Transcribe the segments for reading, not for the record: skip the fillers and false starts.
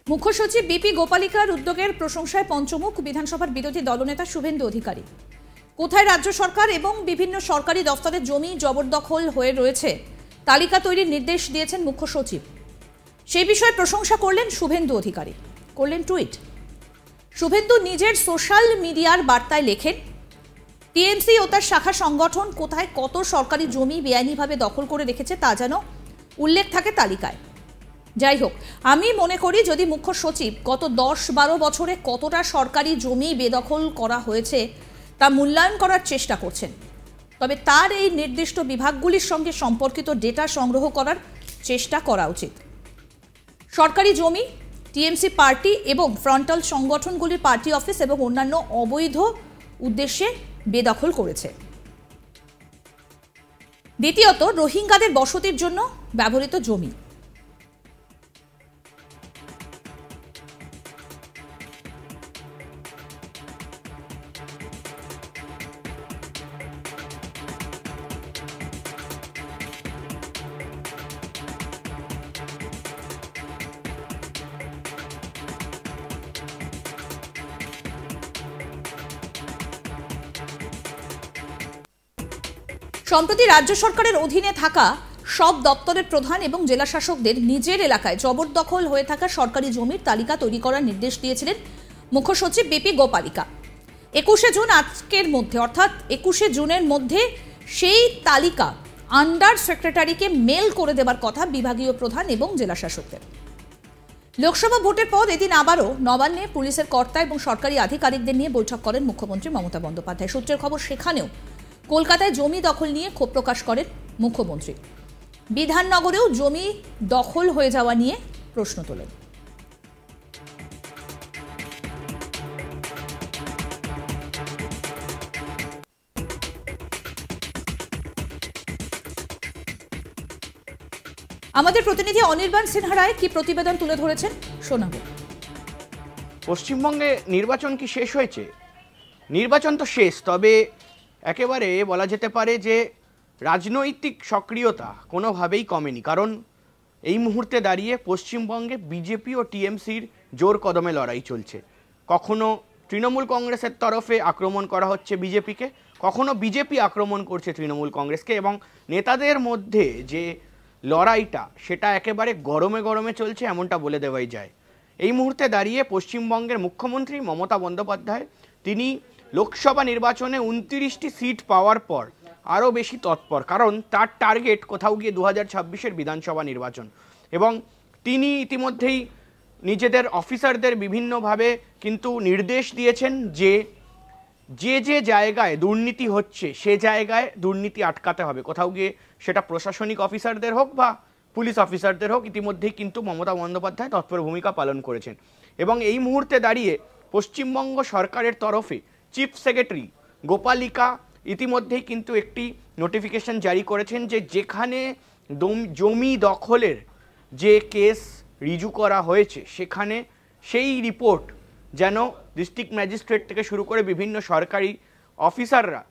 মুখ্য সচিব বিপি গোপালিকার উদ্যোগের প্রশংসায় পঞ্চমুখ বিধানসভার বিরোধী দলনেতা শুভেন্দু অধিকারী। কোথায় রাজ্য সরকার এবং বিভিন্ন সরকারি দফতরের জমি জবরদখল হয়ে রয়েছে তালিকা তৈরির নির্দেশ দিয়েছেন মুখ্য সচিব। সেই বিষয়ে প্রশংসা করলেন শুভেন্দু অধিকারী, করলেন টুইট। শুভেন্দু নিজের সোশ্যাল মিডিয়ার বার্তায় লেখেন, টিএমসি ও তার শাখা সংগঠন কোথায় কত সরকারি জমি বেআইনিভাবে দখল করে রেখেছে তা যেন উল্লেখ থাকে তালিকায়। যাই হোক, আমি মনে করি যদি মুখ্য সচিব গত 10-12 বছরে কতটা সরকারি জমি বেদখল করা হয়েছে তা মূল্যায়ন করার চেষ্টা করছেন, তবে তার এই নির্দিষ্ট বিভাগগুলির সঙ্গে সম্পর্কিত ডেটা সংগ্রহ করার চেষ্টা করা উচিত। সরকারি জমি টিএমসি পার্টি এবং ফ্রন্টাল সংগঠনগুলির পার্টি অফিস এবং অন্যান্য অবৈধ উদ্দেশ্যে বেদখল করেছে। দ্বিতীয়ত, রোহিঙ্গাদের বসতির জন্য ব্যবহৃত জমি। সম্প্রতি রাজ্য সরকারের অধীনে থাকা সব দপ্তরের প্রধান এবং জেলা শাসকদের নিজের এলাকায় জবরদখল হয়ে থাকা সরকারি জমির তালিকা তৈরি করার নির্দেশ দিয়েছিলেন মুখ্য সচিব বিপি গোপালিকা। 21শে জুন আজকের মধ্যে অর্থাৎ 21শে জুনের মধ্যে সেই তালিকা আন্ডার সেক্রেটারিকে মেল করে দেবার কথা বিভাগীয় প্রধান এবং জেলা শাসকদের। লোকসভা ভোটের পর এদিন আবারও নবান্নে পুলিশের কর্তা এবং সরকারি আধিকারিকদের নিয়ে বৈঠক করেন মুখ্যমন্ত্রী মমতা বন্দ্যোপাধ্যায়। সূত্রের খবর, সেখানেও কলকাতায় জমি দখল নিয়ে ক্ষোভ প্রকাশ করেন মুখ্যমন্ত্রী। বিধাননগরেও জমি দখল হয়ে যাওয়া নিয়ে প্রশ্ন তোলেন। আমাদের প্রতিনিধি অনির্বাণ সিনহা রায় কি প্রতিবেদন তুলে ধরেছেন শোনাবো। পশ্চিমবঙ্গে নির্বাচন কি শেষ হয়েছে? নির্বাচন তো শেষ, তবে একেবারে বলা যেতে পারে যে রাজনৈতিক সক্রিয়তা কোনোভাবেই কমেনি। কারণ এই মুহূর্তে দাঁড়িয়ে পশ্চিমবঙ্গে বিজেপি ও টিএমসির জোর কদমে লড়াই চলছে। কখনো তৃণমূল কংগ্রেসের তরফে আক্রমণ করা হচ্ছে বিজেপিকে, কখনো বিজেপি আক্রমণ করছে তৃণমূল কংগ্রেসকে, এবং নেতাদের মধ্যে যে লড়াইটা সেটা একেবারে গরমে গরমে চলছে, এমনটা বলে দেওয়াই যায়। এই মুহূর্তে দাঁড়িয়ে পশ্চিমবঙ্গের মুখ্যমন্ত্রী মমতা বন্দ্যোপাধ্যায় তিনি লোকসভা নির্বাচনে 29টি সিট পাওয়ার পর আরও বেশি তৎপর, কারণ তার টার্গেট কোথাও গিয়ে 2026-এর বিধানসভা নির্বাচন। এবং তিনি ইতিমধ্যেই নিজেদের অফিসারদের বিভিন্নভাবে কিন্তু নির্দেশ দিয়েছেন যে যে জায়গায় দুর্নীতি হচ্ছে সে জায়গায় দুর্নীতি আটকাতে হবে। কোথাও গিয়ে সেটা প্রশাসনিক অফিসারদের হোক বা পুলিশ অফিসারদের হোক, ইতিমধ্যেই কিন্তু মমতা বন্দ্যোপাধ্যায় তৎপর ভূমিকা পালন করেছেন। এবং এই মুহূর্তে দাঁড়িয়ে পশ্চিমবঙ্গ সরকারের তরফে চিফ সেক্রেটারি গোপালিকা ইতিমধ্যেই কিন্তু একটি নোটিফিকেশন জারি করেছেন যে যেখানে জমি দখলের যে কেস রিজু করা হয়েছে সেখানে সেই রিপোর্ট যেন ডিস্ট্রিক্ট ম্যাজিস্ট্রেট থেকে শুরু করে বিভিন্ন সরকারি অফিসাররা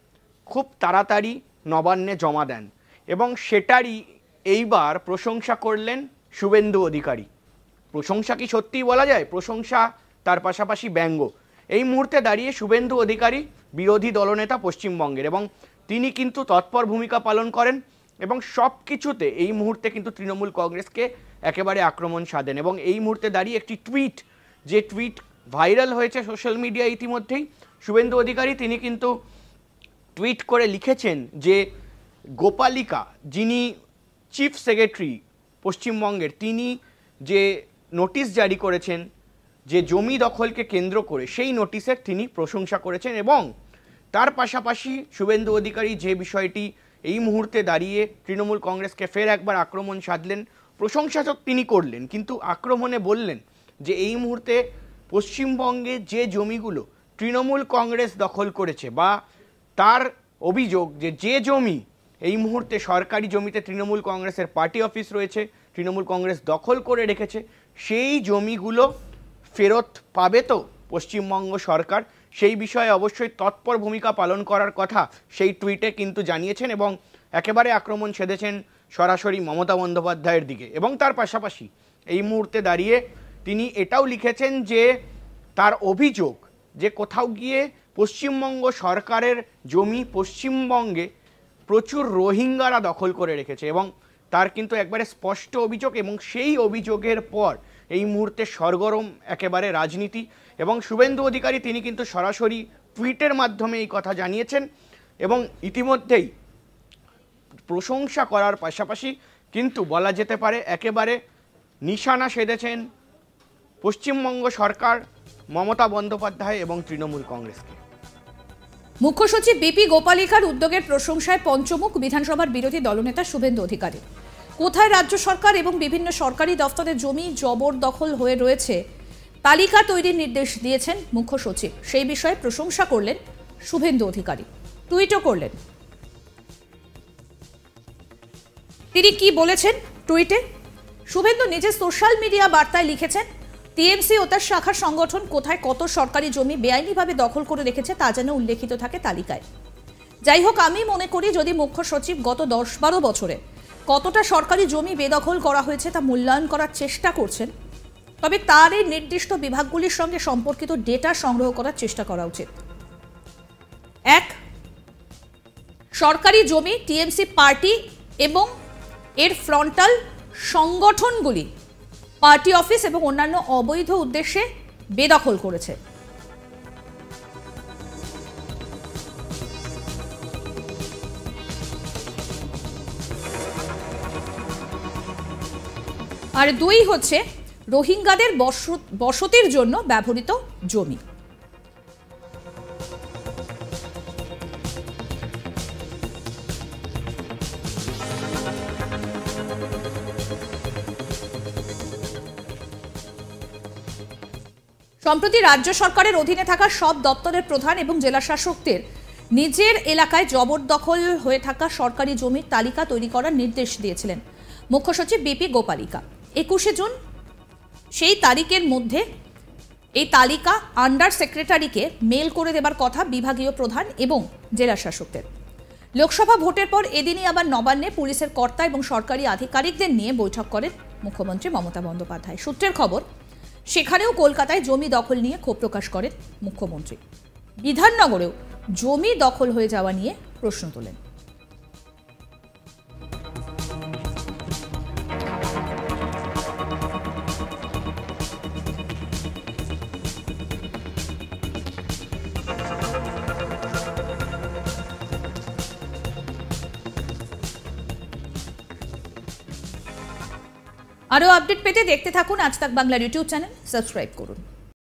খুব তাড়াতাড়ি নবান্নে জমা দেন। এবং সেটারই এইবার প্রশংসা করলেন শুভেন্দু অধিকারী। প্রশংসা কি সত্যিই বলা যায়? প্রশংসা, তার পাশাপাশি ব্যঙ্গ। এই মুহূর্তে দাঁড়িয়ে শুভেন্দু অধিকারী বিরোধী দলনেতা পশ্চিমবঙ্গের, এবং তিনি কিন্তু তৎপর ভূমিকা পালন করেন এবং সব কিছুতে এই মুহূর্তে কিন্তু তৃণমূল কংগ্রেসকে একেবারে আক্রমণ সাধেন। এবং এই মুহূর্তে দাঁড়িয়ে একটি টুইট, যে টুইট ভাইরাল হয়েছে সোশ্যাল মিডিয়ায় ইতিমধ্যেই, শুভেন্দু অধিকারী তিনি কিন্তু টুইট করে লিখেছেন যে গোপালিকা, যিনি চিফ সেক্রেটারি পশ্চিমবঙ্গের, তিনি যে নোটিশ জারি করেছেন যে জমি দখলকে কেন্দ্র করে, সেই নোটিশের তিনি প্রশংসা করেছেন। এবং তার পাশাপাশি শুভেন্দু অধিকারী যে বিষয়টি এই মুহূর্তে দাঁড়িয়ে তৃণমূল কংগ্রেসকে ফের একবার আক্রমণ সাধলেন, প্রশংসা তো তিনি করলেন, কিন্তু আক্রমণে বললেন যে এই মুহূর্তে পশ্চিমবঙ্গে যে জমিগুলো তৃণমূল কংগ্রেস দখল করেছে, বা তার অভিযোগ যে জমি এই মুহূর্তে সরকারি জমিতে তৃণমূল কংগ্রেসের পার্টি অফিস রয়েছে, তৃণমূল কংগ্রেস দখল করে রেখেছে, সেই জমিগুলো ফেরত পাবে তো পশ্চিমবঙ্গ সরকার, সেই বিষয়ে অবশ্যই তৎপর ভূমিকা পালন করার কথা সেই টুইটে কিন্তু জানিয়েছেন। এবং একেবারে আক্রমণ সেধেছেন সরাসরি মমতা বন্দ্যোপাধ্যায়ের দিকে। এবং তার পাশাপাশি এই মুহূর্তে দাঁড়িয়ে তিনি এটাও লিখেছেন যে তার অভিযোগ যে কোথাও গিয়ে পশ্চিমবঙ্গ সরকারের জমি পশ্চিমবঙ্গে প্রচুর রোহিঙ্গারা দখল করে রেখেছে, এবং তার কিন্তু একবারে স্পষ্ট অভিযোগ, এবং সেই অভিযোগের পর এই মুহূর্তে সরগরম একেবারে রাজনীতি। এবং শুভেন্দু অধিকারী তিনি কিন্তু সরাসরি টুইটের মাধ্যমে এই কথা জানিয়েছেন, এবং ইতিমধ্যেই প্রশংসা করার পাশাপাশি কিন্তু বলা যেতে পারে একেবারে নিশানা সেধেছেন পশ্চিমবঙ্গ সরকার, মমতা বন্দ্যোপাধ্যায় এবং তৃণমূল কংগ্রেসকে। মুখ্য সচিব বিপি গোপালিকার উদ্যোগের প্রশংসায় পঞ্চমুখ বিধানসভার বিরোধী দলনেতা শুভেন্দু অধিকারী। কোথায় রাজ্য সরকার এবং বিভিন্ন সরকারি দফতরের জমি জবরদখল হয়ে রয়েছে তালিকা তৈরির নির্দেশ দিয়েছেন মুখ্য সচিব। সেই বিষয়ে প্রশংসা করলেন শুভেন্দু অধিকারী, টুইটও করলেন। তিনি কি বলেছেন টুইটে? শুভেন্দু নিজের সোশ্যাল মিডিয়া বার্তায় লিখেছেন, টিএমসি ও তার শাখার সংগঠন কোথায় কত সরকারি জমি বেআইনিভাবে দখল করে রেখেছে তা যেন উল্লেখিত থাকে তালিকায়। যাই হোক, আমি মনে করি যদি মুখ্য সচিব গত 10-12 বছরে কতটা সরকারি জমি বেদখল করা হয়েছে তা মূল্যায়ন করার চেষ্টা করছেন, তবে তার এই নির্দিষ্ট বিভাগগুলির সঙ্গে সম্পর্কিত ডেটা সংগ্রহ করার চেষ্টা করা উচিত। 1, সরকারি জমি টিএমসি পার্টি এবং এর ফ্রন্টাল সংগঠনগুলি পার্টি অফিস এবং অন্যান্য অবৈধ উদ্দেশ্যে বেদখল করেছে। আর 2 হচ্ছে রোহিঙ্গাদের বসতির জন্য ব্যবহৃত জমি। সম্প্রতি রাজ্য সরকারের অধীনে থাকা সব দপ্তরের প্রধান এবং জেলা শাসকদের নিজের এলাকায় জবরদখল হয়ে থাকা সরকারি জমির তালিকা তৈরি করার নির্দেশ দিয়েছিলেন মুখ্য সচিব বিপি গোপালিকা। 21শে জুন সেই তারিখের মধ্যে এই তালিকা আন্ডার সেক্রেটারিকে মেল করে দেবার কথা বিভাগীয় প্রধান এবং জেলা শাসকদের। লোকসভা ভোটের পর এদিনই আবার নবান্নে পুলিশের কর্তা এবং সরকারি আধিকারিকদের নিয়ে বৈঠক করেন মুখ্যমন্ত্রী মমতা বন্দ্যোপাধ্যায়। সূত্রের খবর, সেখানেও কলকাতায় জমি দখল নিয়ে ক্ষোভ প্রকাশ করেন মুখ্যমন্ত্রী। বিধাননগরেও জমি দখল হয়ে যাওয়া নিয়ে প্রশ্ন তোলেন। আরও আপডেট পেতে দেখতে থাকুন আজ তাক বাংলার ইউটিউব চ্যানেল, সাবস্ক্রাইব করুন।